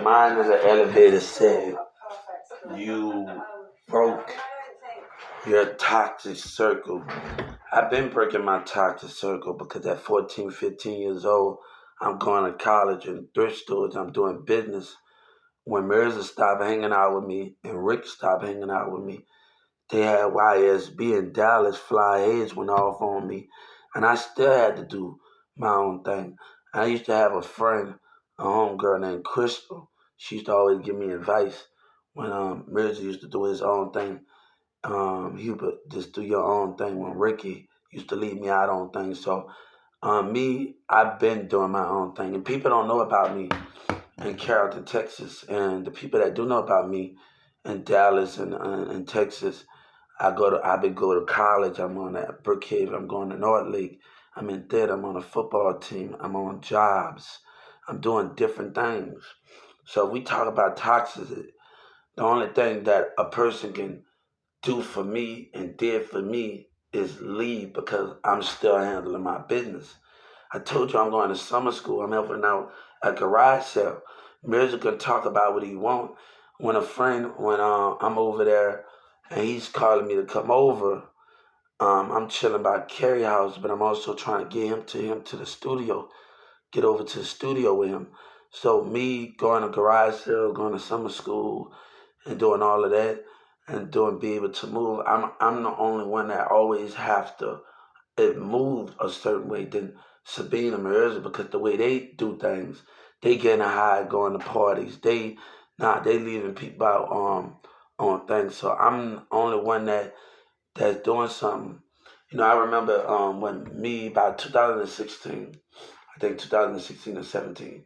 Mine is an elevator said, you broke your toxic circle. I've been breaking my toxic circle because at 14, 15 years old, I'm going to college and thrift stores. I'm doing business. When Mirza stopped hanging out with me and Rick stopped hanging out with me, they had YSB in Dallas, fly heads went off on me, and I still had to do my own thing. I used to have a friend, a homegirl named Crystal. She used to always give me advice when Mirza used to do his own thing. He would just do your own thing when Ricky used to leave me out on things. So I've been doing my own thing, and people don't know about me in Carrollton, Texas, and the people that do know about me in Dallas and in Texas, I've been going to college. I'm on at Brookhaven. I'm going to North Lake. I'm in theater. I'm on a football team. I'm on jobs. I'm doing different things. So if we talk about toxicity, the only thing that a person can do for me and did for me is leave because I'm still handling my business. I told you I'm going to summer school. I'm helping out a garage sale. Mirza can talk about what he want. When I'm over there and he's calling me to come over, I'm chilling by Carrie House, but I'm also trying to get him to the studio, get over to the studio with him. So me going to garage sale, going to summer school, and doing all of that, and be able to move. I'm the only one that always have to it moved a certain way than Sabine and Mirza because the way they do things, they getting high, going to parties. They leaving people out on things. So I'm the only one that's doing something. I remember when me about 2016, I think 2016 or 17.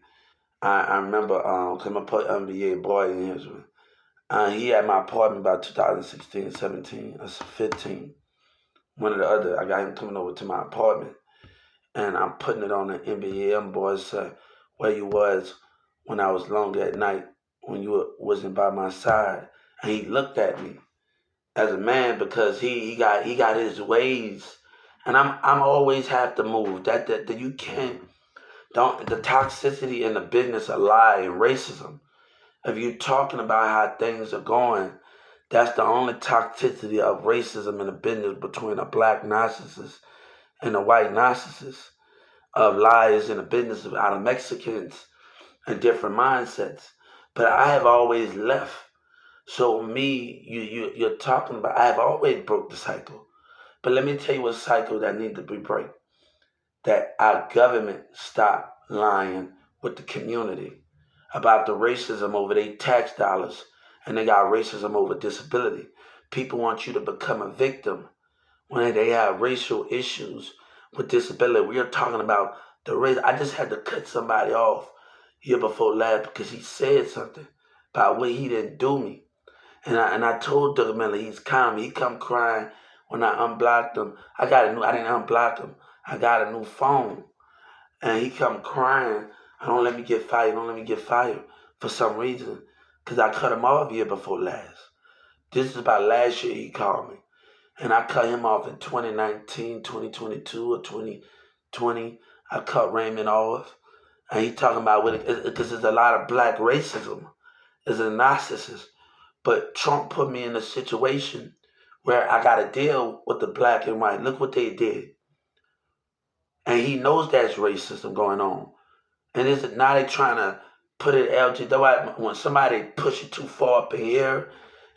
I remember because my NBA boy in his he had my apartment about 2016, 17, or 15. One or the other. I got him coming over to my apartment, and I'm putting it on the NBA. Them boys say where you was when I was long at night when you wasn't by my side, and he looked at me as a man because he got his ways, and I'm always have to move. That you can't don't the toxicity in the business of lie and racism. If you're talking about how things are going, that's the only toxicity of racism in the business between a black narcissist and a white narcissist, of lies in the business of out of Mexicans and different mindsets. But I have always left. So me, you're talking about. I have always broke the cycle. But let me tell you what cycle that need to be break. That our government stop lying with the community about the racism over their tax dollars, and they got racism over disability. People want you to become a victim when they have racial issues with disability. We are talking about the race. I just had to cut somebody off here before last because he said something about what he didn't do me. And I told Doug Miller he's calm. He come crying when I unblocked him. I didn't unblock him. I got a new phone. And he come crying. Don't let me get fired. Don't let me get fired for some reason. Because I cut him off year before last. This is about last year he called me. And I cut him off in 2019, 2022, or 2020. I cut Raymond off. And he talking about because there's a lot of black racism. There's a narcissist. But Trump put me in a situation where I got to deal with the black and white. Look what they did. And he knows there's racism going on. And is it now they trying to put it LGBT? When somebody push it too far up in here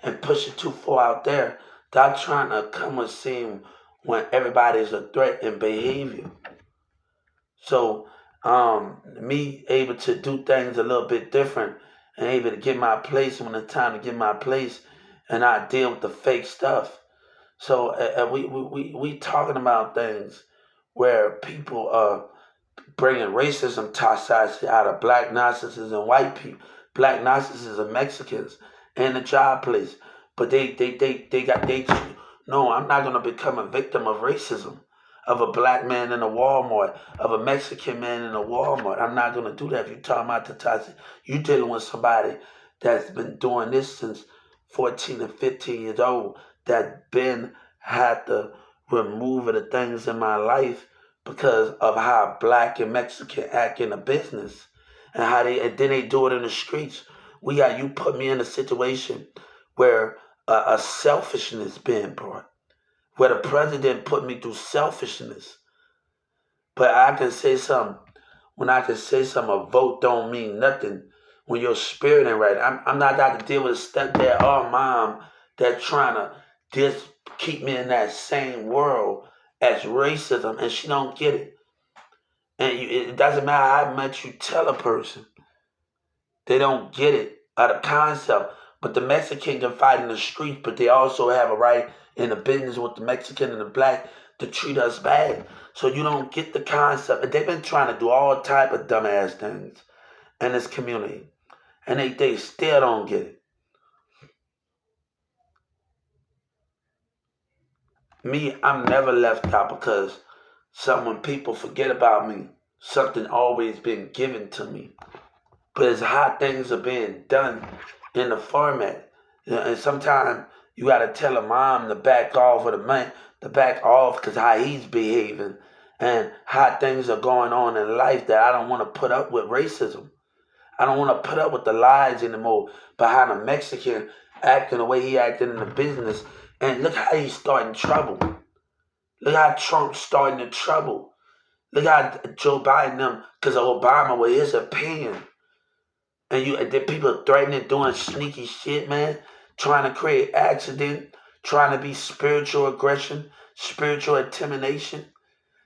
and push it too far out there, they're trying to come and seem when everybody's a threat in behavior. So me able to do things a little bit different and able to get my place when it's time to get my place and not deal with the fake stuff. So we talking about things where people are bringing racism toxicity out of black narcissists and white people, black narcissists and Mexicans in the job place. But they no, I'm not gonna become a victim of racism, of a black man in a Walmart, of a Mexican man in a Walmart. I'm not gonna do that. If you're talking about the toxic, you're dealing with somebody that's been doing this since 14 and 15 years old, that been had to remove the things in my life because of how black and Mexican act in a business. and then they do it in the streets. You put me in a situation where a selfishness being brought, where the president put me through selfishness. But I can say something. When I can say something, a vote don't mean nothing when your spirit ain't right. I'm not out to deal with a stepdad or mom that trying to just keep me in that same world as racism, and she don't get it. And it doesn't matter how much you tell a person, they don't get it, the concept. But the Mexican can fight in the streets, but they also have a right in the business with the Mexican and the black to treat us bad. So you don't get the concept. And they've been trying to do all type of dumbass things in this community. And they still don't get it. Me, I'm never left out because when people forget about me, something always been given to me. But it's how things are being done in the format. And sometimes you got to tell a mom to back off or the man to back off because how he's behaving and how things are going on in life that I don't want to put up with racism. I don't want to put up with the lies anymore behind a Mexican acting the way he acted in the business. And look how he's starting trouble. Look how Trump's starting the trouble. Look how Joe Biden them, because of Obama with his opinion. And then people threatening, doing sneaky shit, man. Trying to create accident, trying to be spiritual aggression, spiritual intimidation.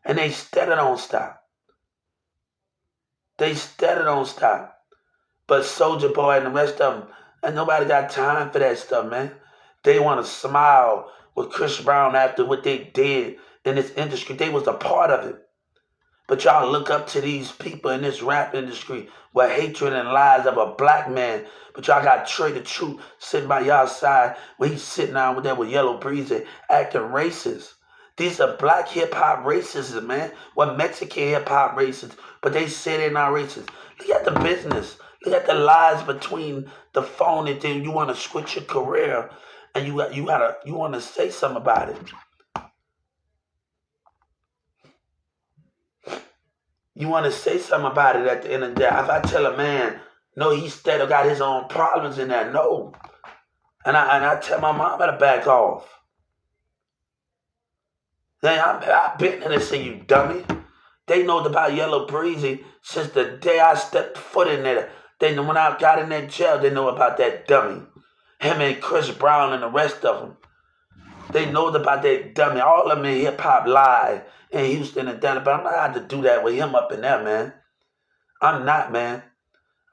And they steady don't stop. They steady don't stop. But Soldier Boy and the rest of them, and nobody got time for that stuff, man. They want to smile with Chris Brown after what they did in this industry. They was a part of it. But y'all look up to these people in this rap industry with hatred and lies of a black man. But y'all got Trey the Truth sitting by y'all side when he's sitting down with that with Yellow Breezy acting racist. These are black hip-hop racists, man. Well, Mexican hip-hop racists. But they say they're not racist. Look at the business. Look at the lies between the phone and then you want to switch your career and you want to say something about it. You want to say something about it at the end of the day. If I tell a man, no, he still got his own problems in that, no. And I tell my mom to back off. Then I've been in this thing, you dummy. They know about Yellow Breezy since the day I stepped foot in there. They know when I got in that jail, they know about that dummy. Him and Chris Brown and the rest of them. They know about that dummy. All of them in hip-hop live in Houston and Dallas. But I'm not out to do that with him up in there, man. I'm not, man.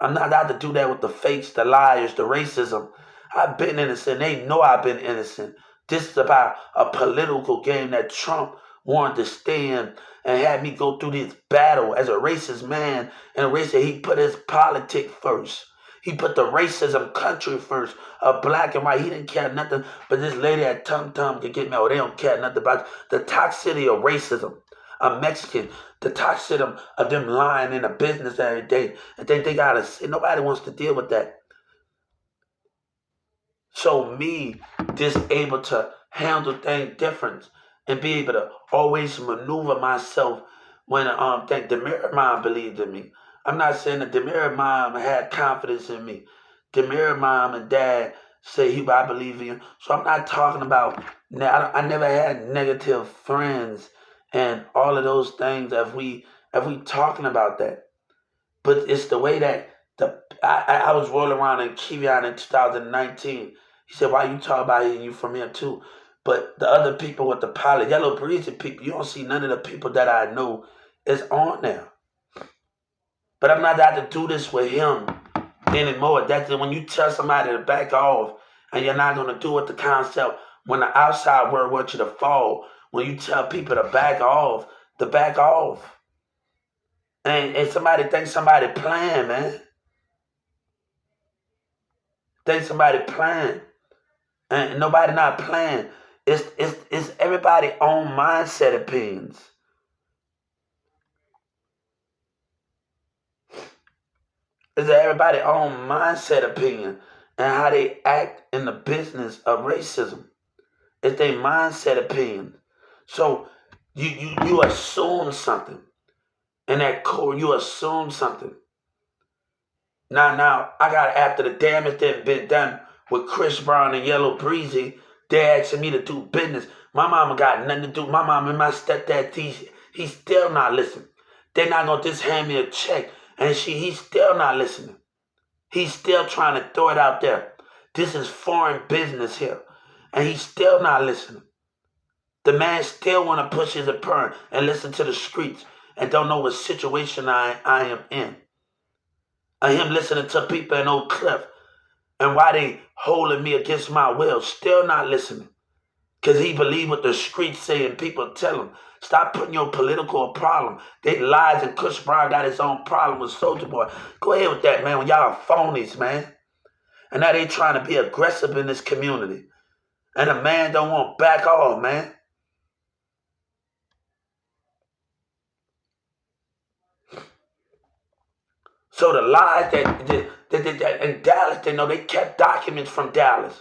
I'm not out to do that with the fakes, the liars, the racism. I've been innocent. They know I've been innocent. This is about a political game that Trump wanted to stay in and had me go through this battle as a racist man. And a racist, he put his politics first. He put the racism country first, black and white. He didn't care nothing. But this lady at Tum Tum could get me, oh, they don't care nothing about the toxicity of racism. A Mexican, the toxicity of them lying in a business every day. And they gotta say, nobody wants to deal with that. So me just able to handle things different and be able to always maneuver myself when the mirror mom believed in me. I'm not saying that the mirror mom had confidence in me. The mirror mom and dad say I believe in you. So I'm not talking about now. I never had negative friends and all of those things if we talking about that. But it's the way that I was rolling around in Kivion in 2019. He said, why you talk about it and you from here too? But the other people with the pilot, Yellow Breezy people, you don't see none of the people that I know is on there. But I'm not out to do this with him anymore. That's when you tell somebody to back off and you're not going to do it the concept when the outside world wants you to fall. When you tell people to back off, to back off. And somebody thinks somebody playing, man. Think somebody playing. And nobody not playing. It's everybody own mindset opinions. It's everybody own mindset opinion and how they act in the business of racism. It's their mindset opinion. So you assume something. In that core, you assume something. Now, I got after the damage that been done with Chris Brown and Yellow Breezy, they asking me to do business. My mama got nothing to do. My mama and my stepdad, he's still not listening. They're not gonna just hand me a check, and he's still not listening. He's still trying to throw it out there. This is foreign business here, and he's still not listening. The man still want to push his apparent and listen to the streets and don't know what situation I am in. And him listening to people in Oak Cliff and why they holding me against my will, still not listening. Because he believe what the streets say and people tell him. Stop putting your political problem. They lies, and Chris Brown got his own problem with Soulja Boy. Go ahead with that, man, when y'all are phonies, man. And now they trying to be aggressive in this community. And the man don't want back off, man. So the lies that in Dallas, they kept documents from Dallas.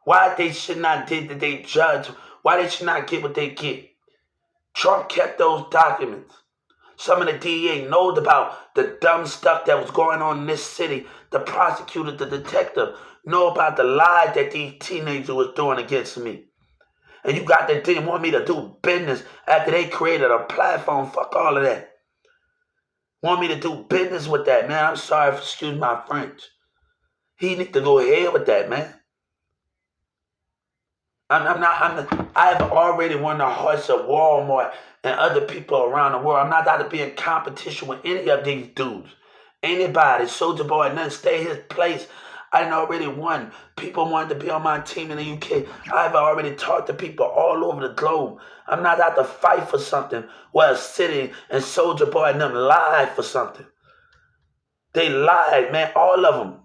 Why they should not did that they judge? Why they should not get what they get? Trump kept those documents. Some of the DEA knows about the dumb stuff that was going on in this city. The prosecutor, the detective, know about the lies that these teenagers was doing against me. And you got that didn't want me to do business after they created a platform. Fuck all of that. Want me to do business with that, man. I'm sorry, excuse my French. He need to go ahead with that, man. I've already won the hearts of Walmart and other people around the world. I'm not out to be in competition with any of these dudes. Anybody, Soulja Boy, nothing, stay his place. I done already won. People wanted to be on my team in the UK. I've already talked to people all over the globe. I'm not out to fight for something while City and Soulja Boy and them lied for something. They lied, man, all of them.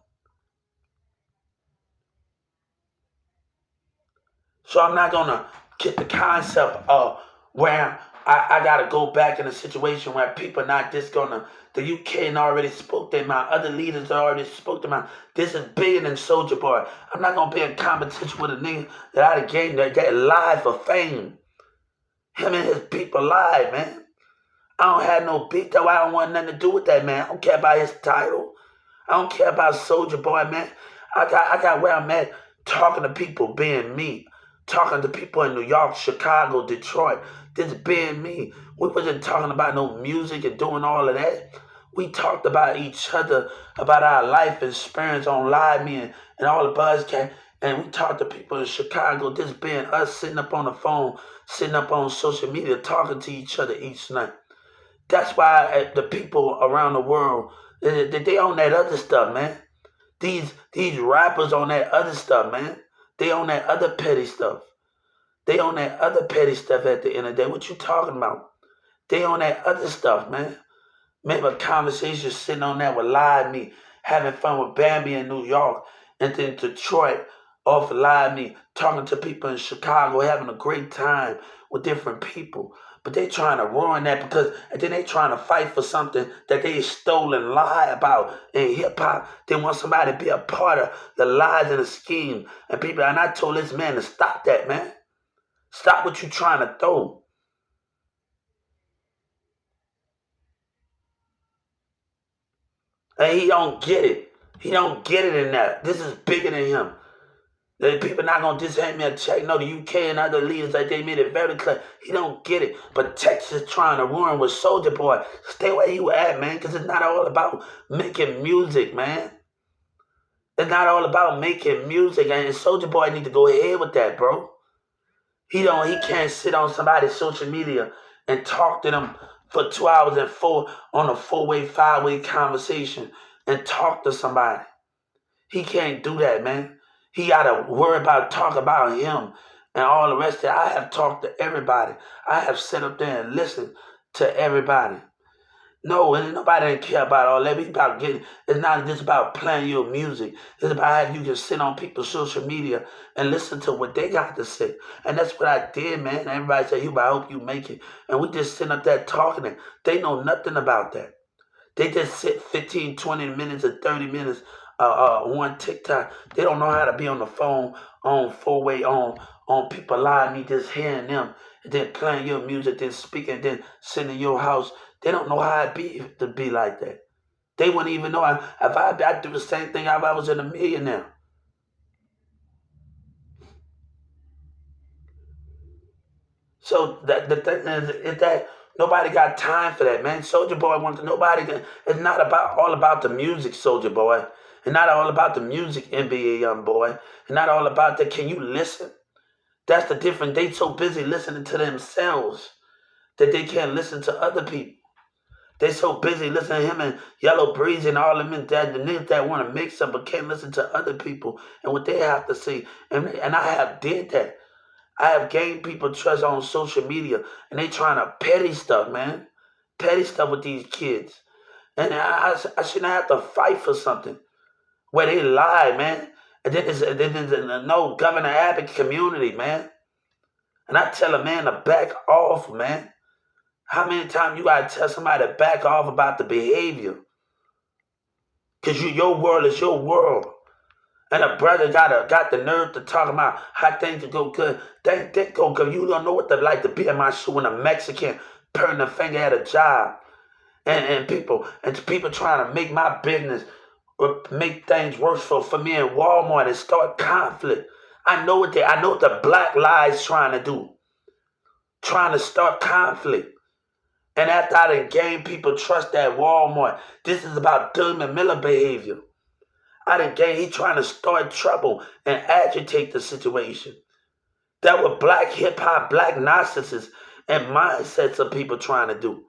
So I'm not going to get the concept of where I got to go back in a situation where people not just going to, the UK already spoke to my other leaders already spoke to my, this is bigger than Soulja Boy. I'm not going to be in competition with a nigga that I of game that lied for fame. Him and his people lied, man. I don't have no beat though. I don't want nothing to do with that, man. I don't care about his title. I don't care about Soulja Boy, man. I got where I'm at talking to people being me. Talking to people in New York, Chicago, Detroit. This being me. We wasn't talking about no music and doing all of that. We talked about each other, about our life experience on Live Me and all the buzzcast. And we talked to people in Chicago, this being us sitting up on the phone, sitting up on social media, talking to each other each night. That's why the people around the world, they on that other stuff, man. These rappers on that other stuff, man. They on that other petty stuff. They on that other petty stuff at the end of the day. What you talking about? They on that other stuff, man. Maybe a conversation sitting on that with Live Me, having fun with Bambi in New York, and then Detroit off of Live Me, talking to people in Chicago, having a great time with different people. But they trying to ruin that because, and then they trying to fight for something that they stole and lie about in hip hop. They want somebody to be a part of the lies and the scheme. And people, and I told this man to stop that, man. Stop what you trying to throw. And he don't get it. He don't get it in that. This is bigger than him. The people not gonna just hand me a check. No, the UK and other leaders, like they made it very clear. He don't get it. But Texas trying to ruin with Soulja Boy. Stay where you at, man, because it's not all about making music, man. It's not all about making music, and Soulja Boy need to go ahead with that, bro. He can't sit on somebody's social media and talk to them for 2 hours and on a 4-way, 5-way conversation and talk to somebody. He can't do that, man. He got to worry about talk about him and all the rest of it. I have talked to everybody. I have sat up there and listened to everybody. No, and nobody didn't care about all that. It's not just about playing your music. It's about how you can sit on people's social media and listen to what they got to say. And that's what I did, man. Everybody said, I hope you make it. And we just sitting up there talking, and they know nothing about that. They just sit 15, 20 minutes or 30 minutes on TikTok. They don't know how to be on the phone, on 4-way, on people live me, just hearing them, and then playing your music, then speaking, then sitting in your house. They don't know how it be to be like that. They wouldn't even know. If I do the same thing if I was in a millionaire. So the thing is that nobody got time for that, man. Soldier Boy wants nobody. It's not all about the music, Soldier Boy. It's not all about the music, NBA young boy. It's not all about that. Can you listen? That's the difference. They so busy listening to themselves that they can't listen to other people. They so busy listening to him and Yellow Breeze and all them and that the niggas that want to mix up but can't listen to other people and what they have to say. And I have did that. I have gained people trust on social media and they trying to petty stuff, man. Petty stuff with these kids. And I shouldn't have to fight for something where they lie, man. And then there's no Governor Abbott community, man. And I tell a man to back off, man. How many times you gotta tell somebody to back off about the behavior? Cause your world is your world. And a brother got the nerve to talk about how things go good. They go good. You don't know what it's like to be in my shoe when a Mexican pointing a finger at a job. And people trying to make my business or make things worse for me in Walmart and start conflict. I know what the Black Lives trying to do. Trying to start conflict. And after I done gained people trust at Walmart, this is about Thurman Miller behavior. He trying to start trouble and agitate the situation. That what black hip-hop, black narcissists, and mindsets of people trying to do.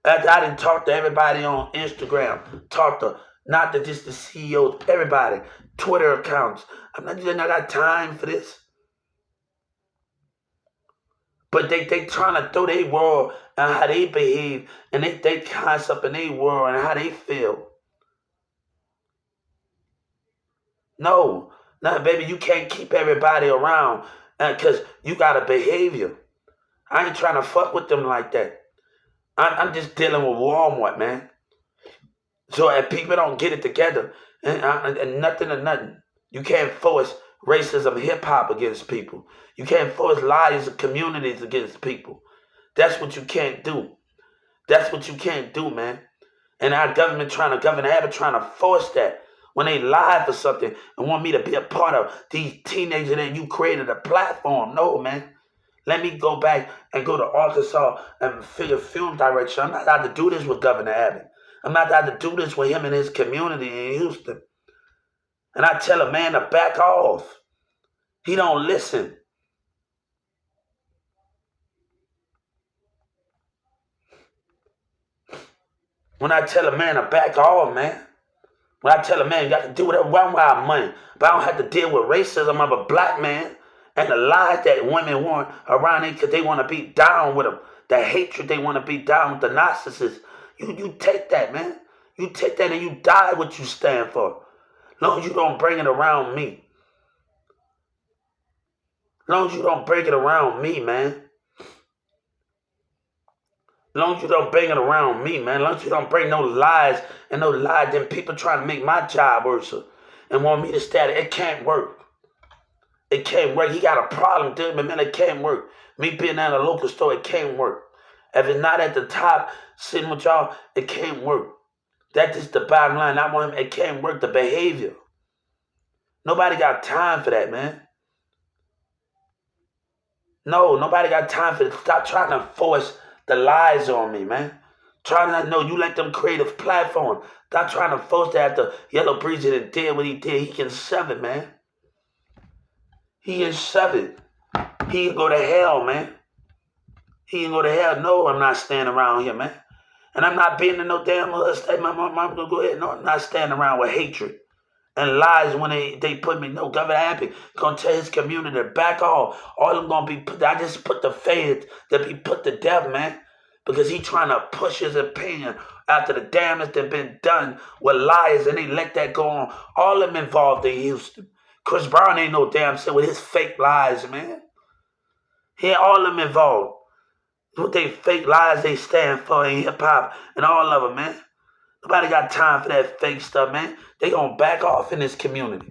After I done talked to everybody on Instagram, talked to not just the CEOs, everybody, Twitter accounts. I'm not got time for this. But they trying to throw their world and how they behave and they concept in their world and how they feel. No, baby, you can't keep everybody around because you got a behavior. I ain't trying to fuck with them like that. I'm just dealing with Walmart, man. So if people don't get it together and nothing, you can't force racism, hip-hop against people. You can't force lies of communities against people. That's what you can't do. That's what you can't do, man. And our Governor Abbott trying to force that when they lie for something and want me to be a part of these teenagers that you created a platform. No, man. Let me go back and go to Arkansas and figure film direction. I'm not allowed to do this with Governor Abbott. I'm not allowed to do this with him and his community in Houston. And I tell a man to back off. He don't listen. When I tell a man to back off, man. When I tell a man you got to do whatever I want money, but I don't have to deal with racism of a black man and the lies that women want around it because they want to be down with them. The hatred they want to be down with the narcissists. You take that, man. You take that and you die what you stand for. As long as you don't bring it around me. As long as you don't bring it around me, man. As long as you don't bring it around me, man. As long as you don't bring no lies, then people trying to make my job worse and want me to stay. It can't work. It can't work. He got a problem, dude, but man, it can't work. Me being at a local store, it can't work. If it's not at the top, sitting with y'all, it can't work. That's just the bottom line. I want him, it can't work. The behavior. Nobody got time for that, man. No, nobody got time for it. Stop trying to force the lies on me, man. Trying to know you let them create a platform. Stop trying to force that after Yellow Breeze and did what he did. He can shove it, man. He can shove it. He can go to hell, man. He can go to hell. No, I'm not standing around here, man. And I'm not being in no damn state. My mom gonna go ahead. No, I'm not standing around with hatred and lies when they put me. No, Governor Abbott gonna tell his community to back off. All of them gonna be put. I just put the feds to be put to death, man, because he trying to push his opinion after the damage that been done with lies, and they let that go on. All of them involved in Houston. Chris Brown ain't no damn shit with his fake lies, man. He all of them involved. What they fake lies they stand for in hip-hop and all of them, man. Nobody got time for that fake stuff, man. They gonna back off in this community.